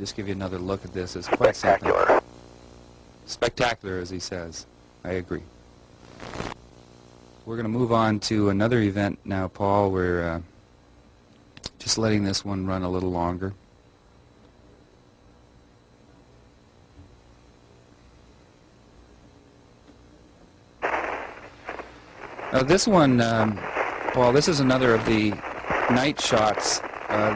just give you another look at this. It's quite something. Spectacular, as he says. I agree. We're going to move on to another event now, Paul. We're just letting this one run a little longer. Now this one, Paul, this is another of the night shots.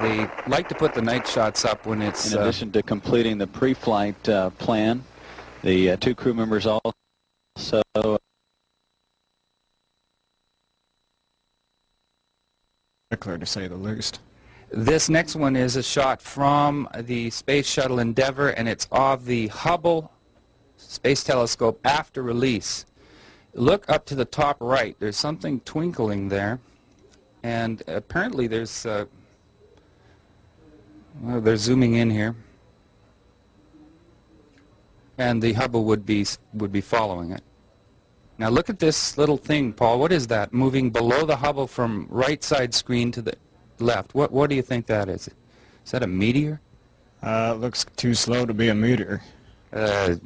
They like to put the night shots up when it's... In addition to completing the pre-flight plan, the two crew members also... Spectacular, to say the least. This next one is a shot from the Space Shuttle Endeavour, and it's of the Hubble Space Telescope after release. Look up to the top right. There's something twinkling there, and apparently there's... well, they're zooming in here, and the Hubble would be following it. Now look at this little thing, Paul. What is that moving below the Hubble from right side screen to the left? What do you think that is? Is that a meteor? It looks too slow to be a meteor. Doesn't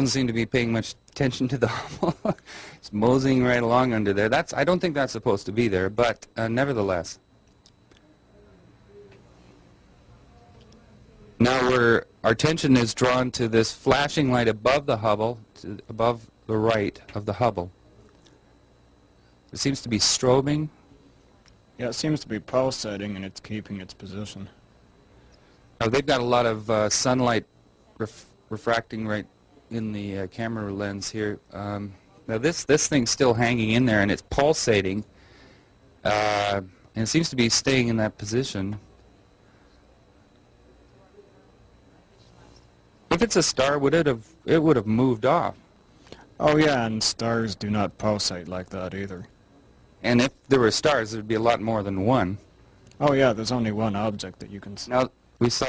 seem to be paying much attention to the Hubble. It's moseying right along under there. I don't think that's supposed to be there, but nevertheless. Now our attention is drawn to this flashing light above the Hubble, above the right of the Hubble. It seems to be strobing. Yeah, it seems to be pulsating, and it's keeping its position. Now they've got a lot of sunlight refracting right in the camera lens here. Now this thing's still hanging in there, and it's pulsating, and it seems to be staying in that position. If it's a star, it would have moved off. Oh yeah, and stars do not pulsate like that either. And if there were stars, there'd be a lot more than one. Oh yeah, there's only one object that you can see. Now we saw...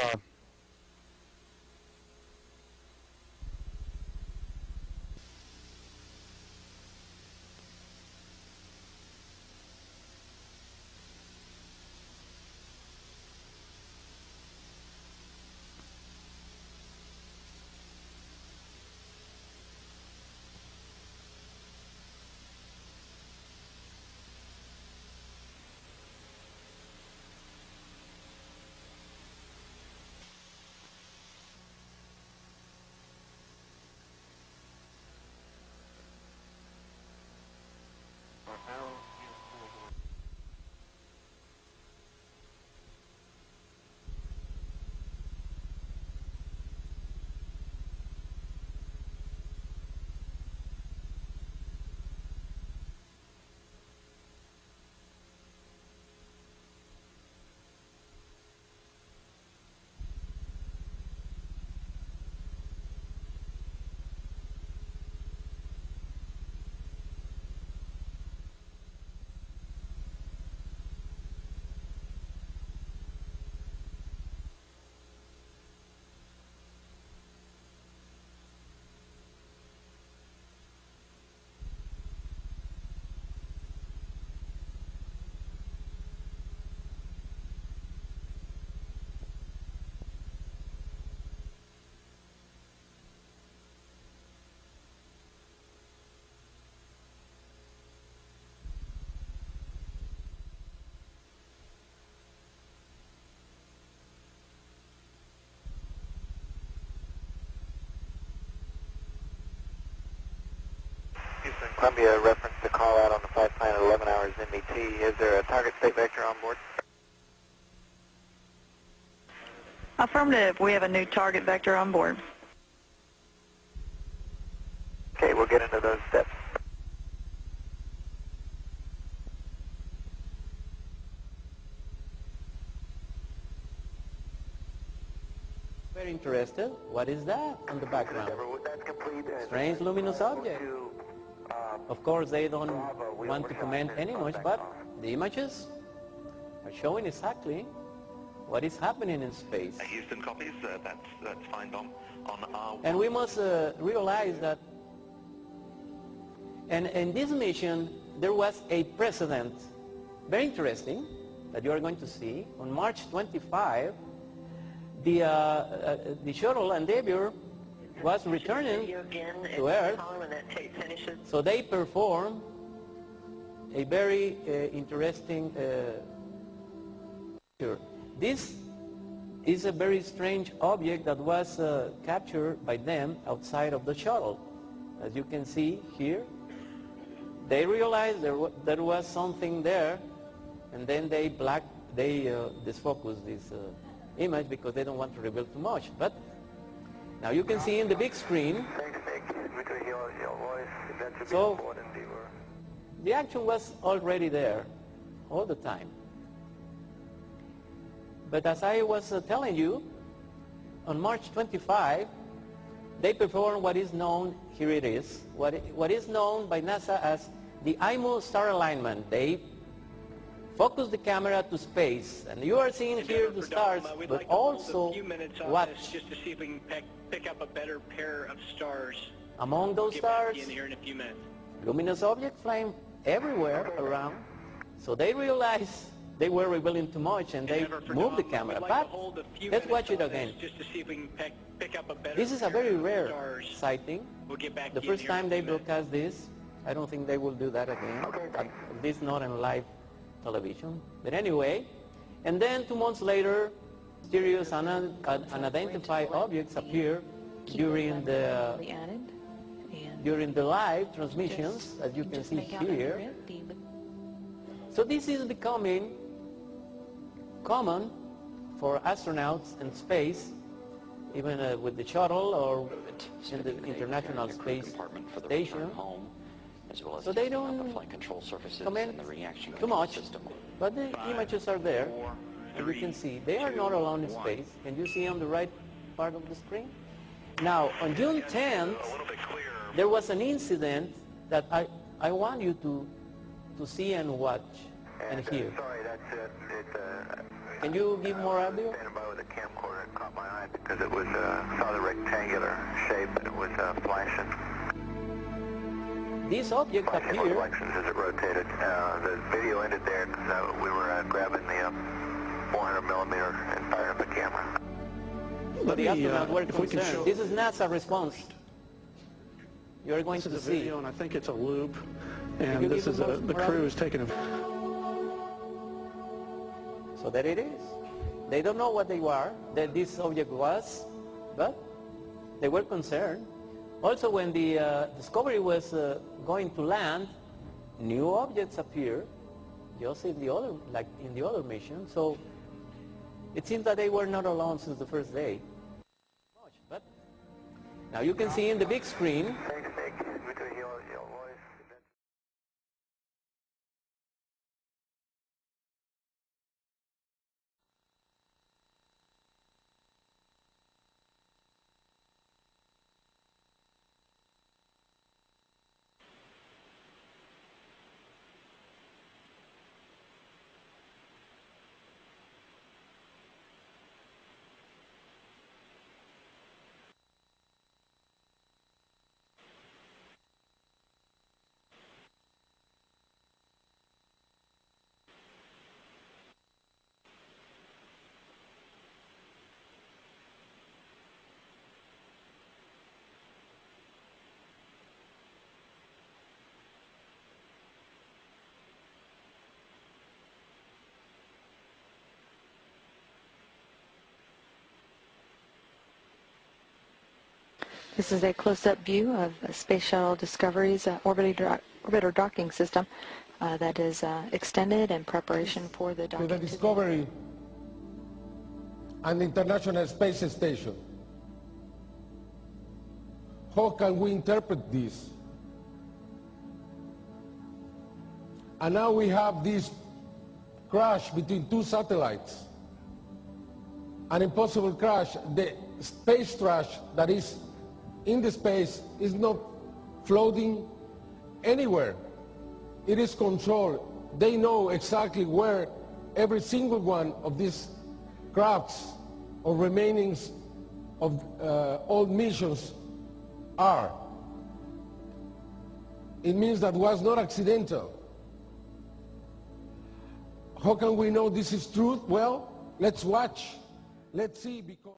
Columbia, reference to call out on the flight plan at 11 hours MET. Is there a target state vector on board? Affirmative. We have a new target vector on board. Okay, we'll get into those steps. Very interested. What is that on the background? Strange luminous object. Of course, they don't want to comment any much, but the images are showing exactly what is happening in space. Houston copies. That's fine, Dom. On our and we must realize that, and in this mission, there was a precedent, very interesting, that you are going to see. On March 25, the shuttle Endeavour was returning to Earth, so they performed a very interesting picture. This is a very strange object that was captured by them outside of the shuttle. As you can see here, they realized there was something there, and then they disfocused this image because they don't want to reveal too much. But now you can see in the big screen. So the action was already there all the time. But as I was telling you, on March 25, they performed what is known, here it is, what is known by NASA as the IMO star alignment. They focus the camera to space, and you are seeing here the stars, but also watch. Just to see if we can pick up a better pair of stars. Among those stars, in here in a few minutes. Luminous objects flying everywhere around. So they realized they were revealing too much, and they moved the camera. But let's watch it again. Just to see if we can pick up a better This is a very rare sighting. We'll get back The to you in first here in time a they few minutes. broadcast this, I don't think they will do that again. At least not in live television. But anyway, and then 2 months later, mysterious unidentified objects appear during the live transmissions, as you can see here. So this is becoming common for astronauts in space, even with the shuttle or in the International Space Station. So they don't comment too much, but the images are there, and you can see they are not alone in space. Can you see on the right part of the screen? Now, on June 10th, there was an incident that I want you to see and watch and hear. Sorry, that's it. Can you give more audio? Standing by with a camcorder, it caught my eye because it was saw the rectangular shape and it was flashing. These objects Flashing appear. reflections as it rotated. The video ended there because we were grabbing the 400 millimeter and firing up the camera. But the astronauts were concerned. This is NASA response. You're going to see. Video, and I think it's a loop, and this is the crew is taking a... So there it is. They don't know what they were, that this object was, but they were concerned. Also, when the Discovery was going to land, new objects appeared, just in the other, like in the other mission. So it seems that they were not alone since the first day. But now you can see in the big screen. Thanks, Nick. We could hear your voice. This is a close-up view of Space Shuttle Discovery's orbiter docking system that is extended in preparation for the docking. To the Discovery and the International Space Station. How can we interpret this? And now we have this crash between two satellites. An impossible crash. The space trash that is in the space is not floating anywhere. It is controlled. They know exactly where every single one of these crafts or remainings of old missions are. It means that was not accidental. How can we know this is truth? Well, let's watch. Let's see. Because